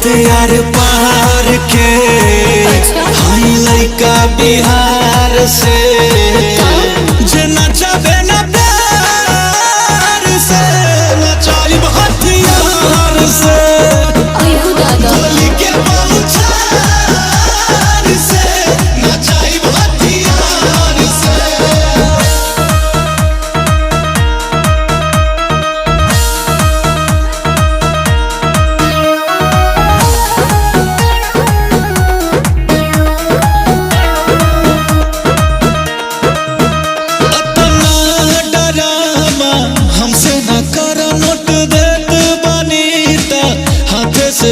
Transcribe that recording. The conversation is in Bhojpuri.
हथियार पार के हाई लइका बिहार से जे नचाबे ना प्यार से नचाइब हथियार से गोली के बौछार से नचाइब हथियार से। हमसे न कर नोट देत बनी त हाथे से